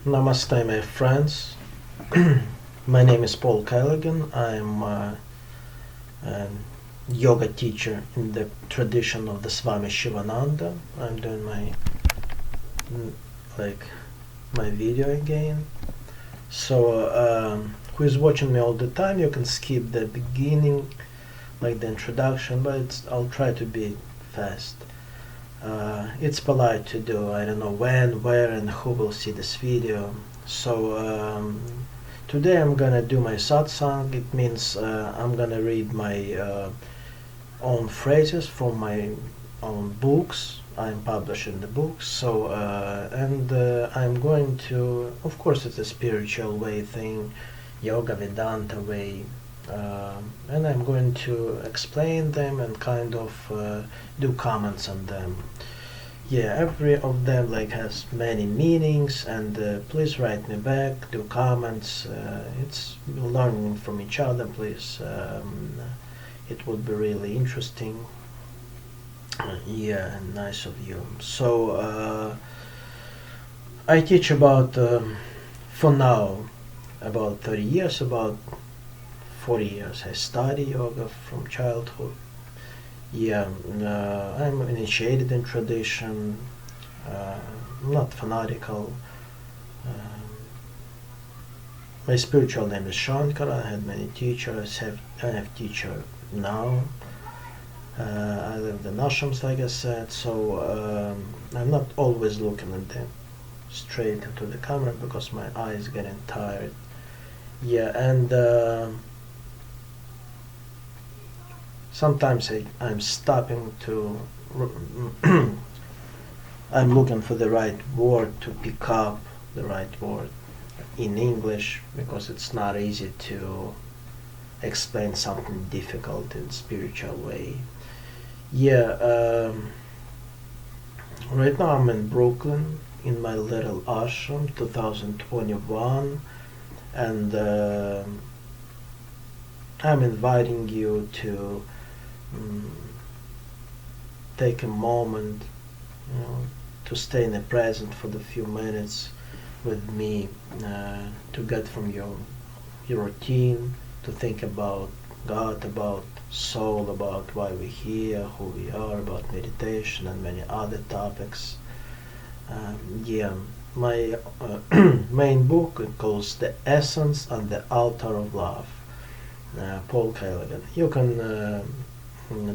Namaste, my friends. My name is Pavel Kalagin. I'm a yoga teacher in the tradition of the Swami Sivananda. I'm doing my video again. So who is watching me all the time, you can skip the beginning, like the introduction, but I'll try to be fast. It's polite to do. I don't know when, where, and who will see this video. So today I'm gonna do my satsang. It means I'm gonna read my own phrases from my own books. I'm publishing the books. So I'm going to, of course, it's a spiritual way thing, yoga vedanta way. And I'm going to explain them and kind of do comments on them. Yeah, every of them has many meanings, and please write me back, do comments. It's learning from each other, please. It would be really interesting. Yeah, and nice of you. So I teach about, for now, about 30 years, about 40 years. I study yoga from childhood. Yeah, I'm initiated in tradition, not fanatical. My spiritual name is Sankara. I had many teachers. I have teacher now. I live in ashrams, like I said, so I'm not always looking at them straight into the camera because my eyes getting tired. Yeah, and sometimes I'm stopping to I'm looking for the right word to pick up the right word in English, because it's not easy to explain something difficult in spiritual way. Yeah, right now I'm in Brooklyn in my little ashram, 2021, and I'm inviting you to take a moment, to stay in the present for the few minutes with me, to get from your routine, to think about God, about soul, about why we're here, who we are, about meditation and many other topics. Yeah, my main book calls The Essence and the Altar of Love, Pavel Kalagin. You can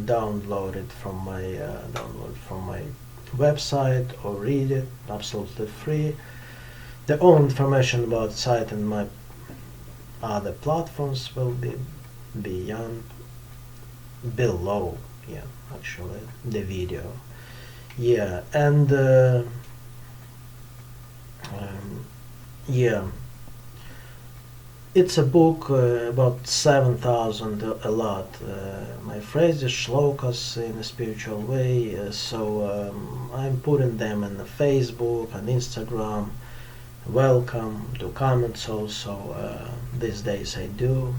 download it from my website or read it absolutely free. The all information about the site and my other platforms will be below, yeah, actually, the video. Yeah, and yeah, it's a book about 7,000 a lot. My phrases, shlokas in a spiritual way. So I'm putting them in the Facebook and Instagram. Welcome to comments also. These days I do.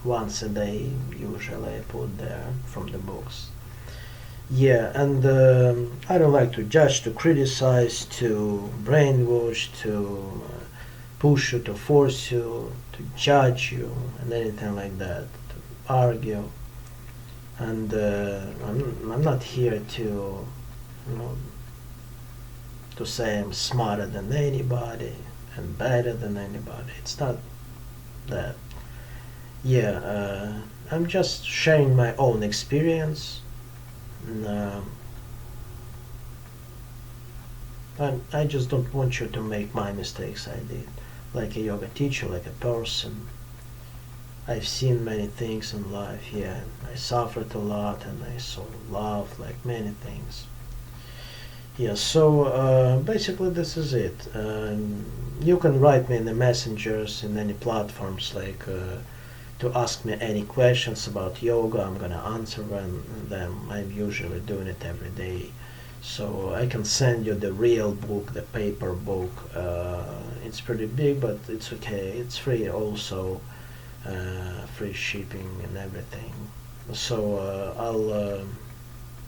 Once a day, usually I put there from the books. Yeah, and I don't like to judge, to criticize, to brainwash, to push you, to force you, to judge you, and anything like that, to argue. And I'm not here to, to say I'm smarter than anybody and better than anybody. It's not that. Yeah, I'm just sharing my own experience. I just don't want you to make my mistakes I did. Like a yoga teacher, like a person. I've seen many things in life, yeah. I suffered a lot and I saw love, like many things. Yeah, so basically this is it. You can write me in the messengers in any platforms, to ask me any questions about yoga. I'm gonna answer them. I'm usually doing it every day. So I can send you the real book, the paper book. It's pretty big, but it's okay. It's free also, free shipping and everything. So I'll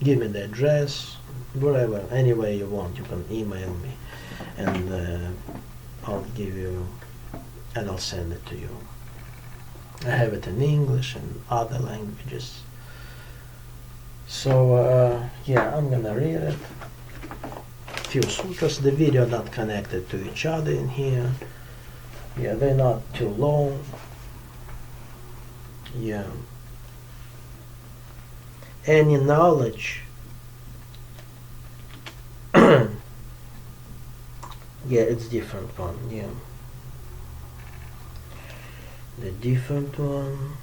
give me the address, wherever, any way you want. You can email me, and I'll give you, and I'll send it to you. I have it in English and other languages. So yeah, I'm gonna read it. Few sutras. The video not connected to each other in here. Yeah, they're not too long. Yeah. Any knowledge. Yeah, it's different one. Yeah. The different one.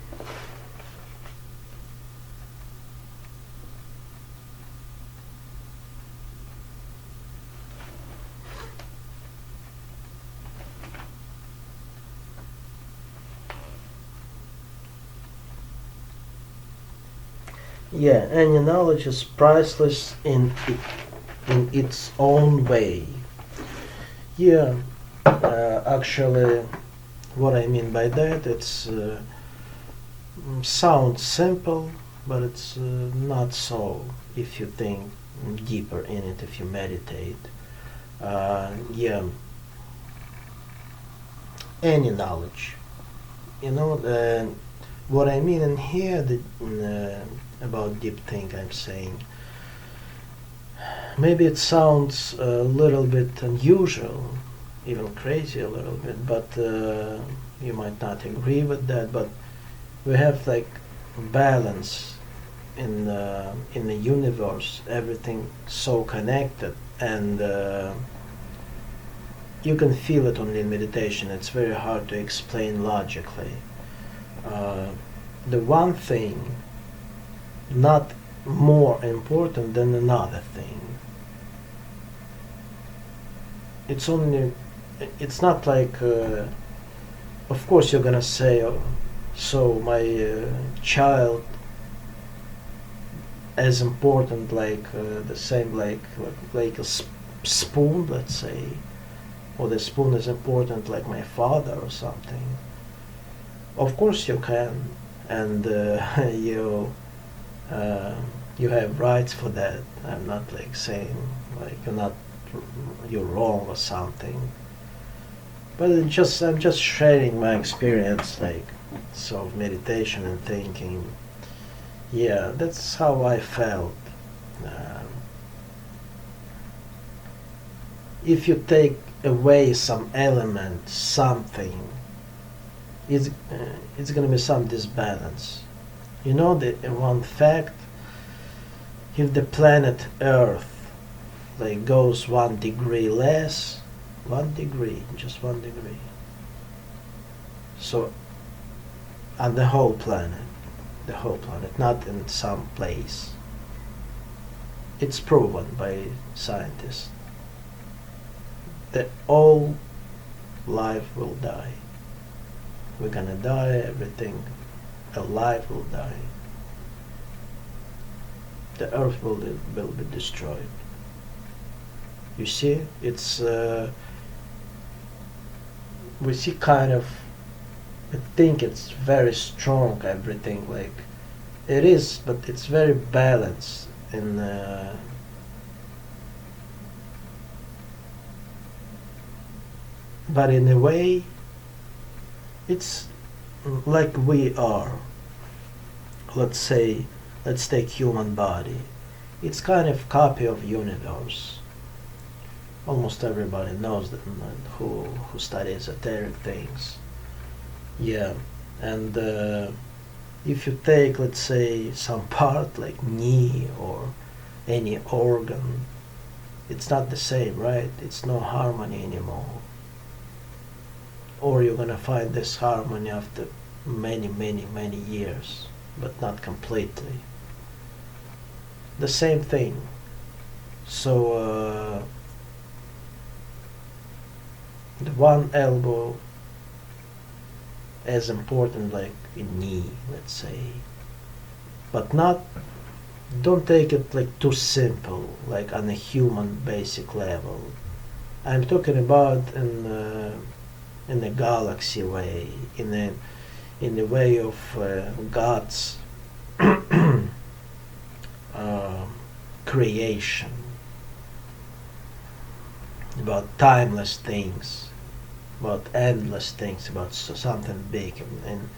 Yeah, any knowledge is priceless in its own way. Yeah, actually, what I mean by that, it's sounds simple, but it's not so if you think deeper in it, if you meditate. Yeah, any knowledge. You know, what I mean in here, about deep thing I'm saying, maybe it sounds a little bit unusual, even crazy a little bit, but you might not agree with that, but we have like balance in the universe, everything so connected, and you can feel it only in meditation. It's very hard to explain logically. The one thing not more important than another thing. It's not like, of course you're gonna say, oh, so my child as important like the same like a spoon, let's say, or the spoon is important like my father or something. Of course you can, and you have rights for that. I'm not like saying like you're wrong or something. But I'm just sharing my experience, like so meditation and thinking. Yeah, that's how I felt. If you take away some element, something, it's gonna be some disbalance. You know, the one fact, if the planet Earth like goes 1 degree less, 1 degree, just 1 degree, so on the whole planet, not in some place, it's proven by scientists that all life will die. We're gonna die, everything alive will die. The earth will be destroyed. You see, it's we see kind of, I think it's very strong, everything, like it is, but it's very balanced in but in a way it's like we are. Let's say, let's take human body. It's kind of copy of universe. Almost everybody knows that, who studies esoteric things. Yeah, and if you take, let's say, some part like knee or any organ, it's not the same, right? It's no harmony anymore. Or you're gonna find this harmony after many, many, many years, but not completely. The same thing. So the one elbow as important like a knee, let's say, but not, don't take it like too simple, like on a human basic level. I'm talking about in the galaxy way, in the way of God's creation, about timeless things. about endless things, about something big, and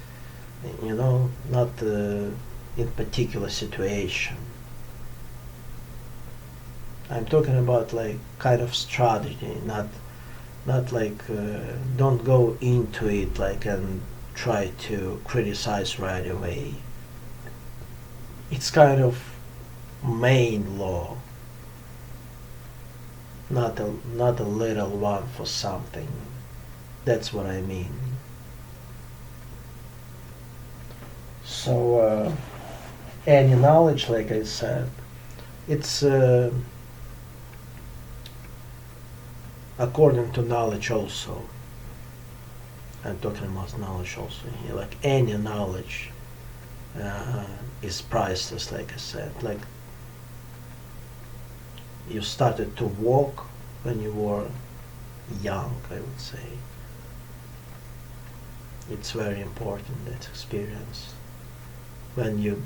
not in particular situation. I'm talking about like kind of strategy, not like don't go into it like and try to criticize right away. It's kind of main law, not a little one for something. That's what I mean. So any knowledge, like I said, it's according to knowledge also. I'm talking about knowledge also here. Like any knowledge is priceless, like I said. Like you started to walk when you were young, I would say. It's very important, that experience. When you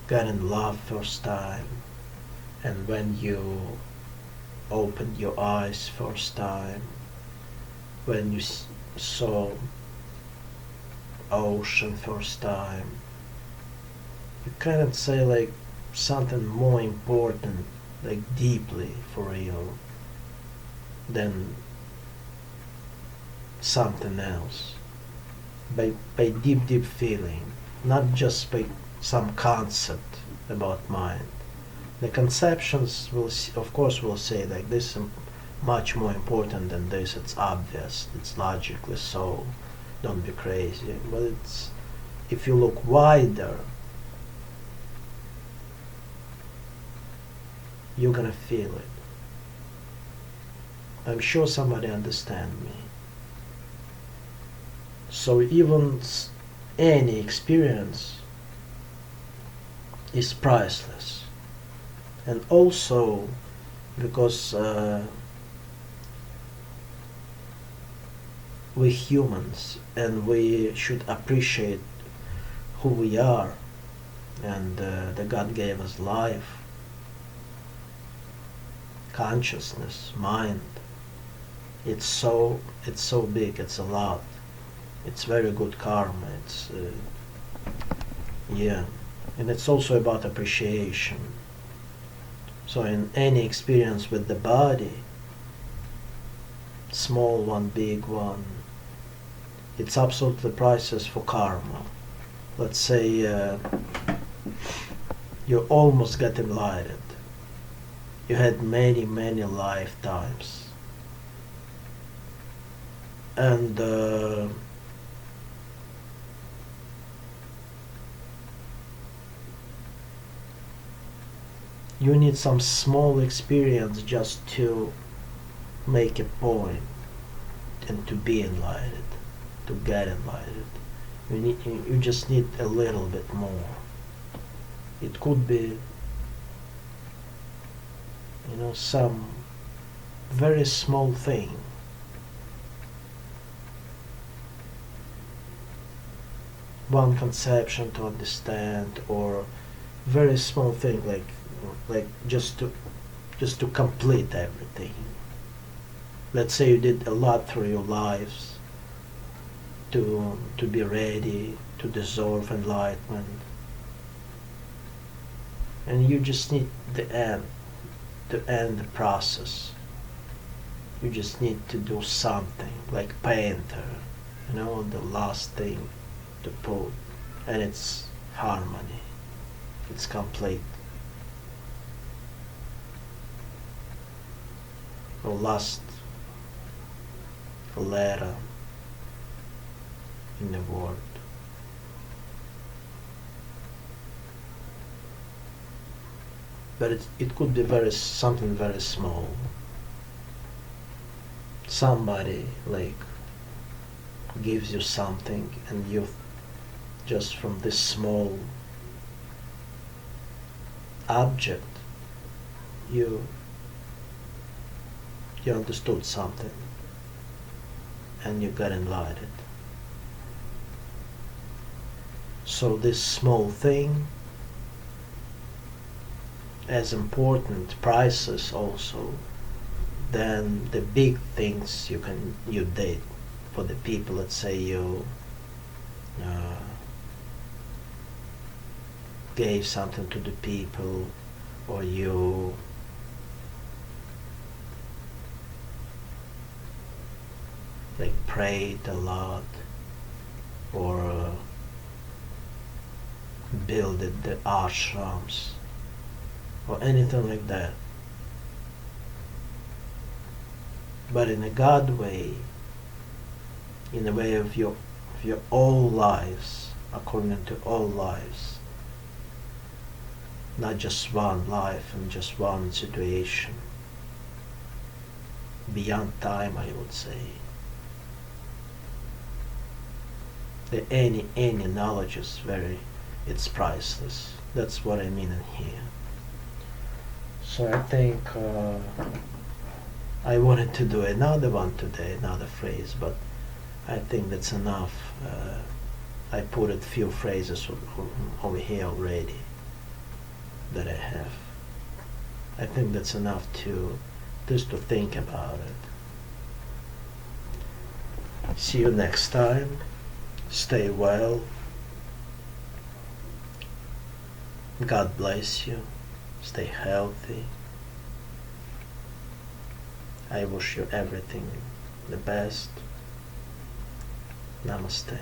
got in love first time, and when you opened your eyes first time, when you saw ocean first time, you cannot say like something more important, like deeply for real, than something else. By deep feeling, not just by some concept about mind. The conceptions will, of course, will say like this is much more important than this. It's obvious. It's logically so. Don't be crazy. But it's, if you look wider, you're gonna feel it. I'm sure somebody understands me. So even any experience is priceless. And also because we're humans and we should appreciate who we are, and the God gave us life, consciousness, mind. It's so big, it's a lot. It's very good karma. It's yeah, and it's also about appreciation. So in any experience with the body, small one, big one, it's absolutely priceless for karma. Let's say you almost got enlightened. You had many lifetimes, and you need some small experience just to make a point and to be enlightened, to get enlightened. You just need a little bit more. It could be, some very small thing. One conception to understand, or very small thing like just to complete everything. Let's say you did a lot through your lives to be ready to deserve enlightenment, and you just need the end, to end the process. You just need to do something like painter, the last thing to put, and it's harmony. It's complete. The last letter in the word. But it could be something very small. Somebody like gives you something, and you just from this small object you understood something and you got enlightened. So this small thing, as important, priceless also than the big things you did. for the people. Let's say you gave something to the people, or you like prayed a lot, or builded the ashrams, or anything like that. But in a God way, in the way of your all lives, according to all lives, not just one life and just one situation, beyond time, I would say. The any knowledge is it's priceless. That's what I mean in here. So I think I wanted to do another one today, another phrase, but I think that's enough. I put a few phrases over here already that I have. I think that's enough just to think about it. See you next time. Stay well. God bless you. Stay healthy. I wish you everything the best. Namaste.